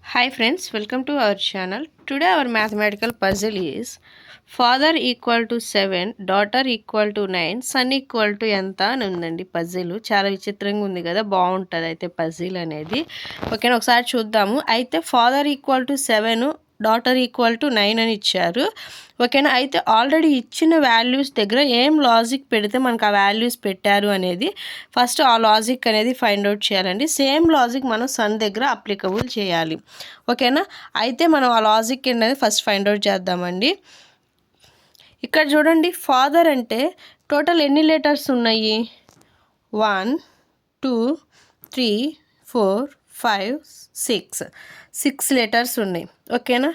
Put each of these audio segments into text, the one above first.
Hi friends, welcome to our channel. Today our mathematical puzzle is father equal to 7, daughter equal to 9, son equal to ఎంత అని ఉందండి. Puzzle చాలా విచిత్రంగా ఉంది కదా, బాగుంటుంది అయితే పజిల్ అనేది. ఓకేనా, ఒకసారి చూద్దాము. అయితే father equal to 7, daughter equal to 9 అని ఇచ్చారు. ఓకేనా, అయితే ఆల్రెడీ ఇచ్చిన వాల్యూస్ దగ్గర ఏం లాజిక్ పెడితే మనకు ఆ వాల్యూస్ పెట్టారు అనేది ఫస్ట్ ఆ లాజిక్ అనేది ఫైండ్ అవుట్ చేయాలండి. సేమ్ లాజిక్ మనం సన్ దగ్గర అప్లికబుల్ చేయాలి. ఓకేనా, అయితే మనం ఆ లాజిక్ అనేది ఫస్ట్ ఫైండ్ అవుట్ చేద్దామండి. ఇక్కడ చూడండి, ఫాదర్ అంటే టోటల్ ఎన్ని లెటర్స్ ఉన్నాయి? 1 2 3 4 5 6 లెటర్స్ ఉన్నాయి. ఓకేనా,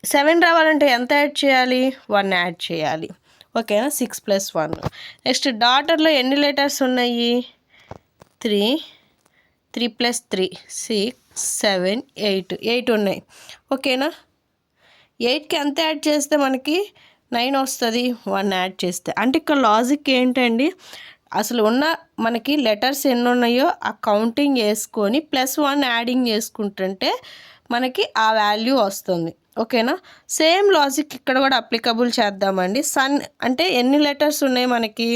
7 రావాలంటే ఎంత యాడ్ చేయాలి? 1 యాడ్ చేయాలి. ఓకేనా, 6 + 1. నెక్స్ట్ డాటర్లో ఎన్ని లెటర్స్ ఉన్నాయి? 3 + 3 6 7 8 ఉన్నాయి. ఓకేనా, 8కి ఎంత యాడ్ చేస్తే మనకి 9 వస్తుంది? 1 యాడ్ చేస్తే. అంటే ఇక్కడ లాజిక్ ఏంటండి, అసలు ఉన్న మనకి లెటర్స్ ఎన్ని ఉన్నాయో ఆ కౌంటింగ్ వేసుకొని +1 యాడింగ్ చేసుకుంటుంటే మనకి ఆ వాల్యూ వస్తుంది. ఓకేనా, సేమ్ లాజిక్ ఇక్కడ కూడా అప్లికబుల్ చేద్దామండి. సన్ అంటే ఎన్ని లెటర్స్ ఉన్నాయి మనకి?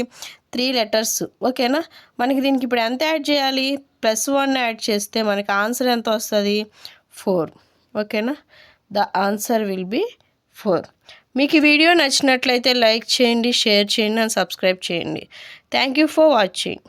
3 లెటర్స్. ఓకేనా, మనకి దీనికి ఇప్పుడు ఎంత యాడ్ చేయాలి? +1 యాడ్ చేస్తే మనకి ఆన్సర్ ఎంత వస్తుంది? 4. ఓకేనా, ద ఆన్సర్ విల్ బి 4. మీకు ఈ వీడియో నచ్చినట్లయితే లైక్ చేయండి, షేర్ చేయండి అండ్ సబ్స్క్రైబ్ చేయండి. Thank you for watching.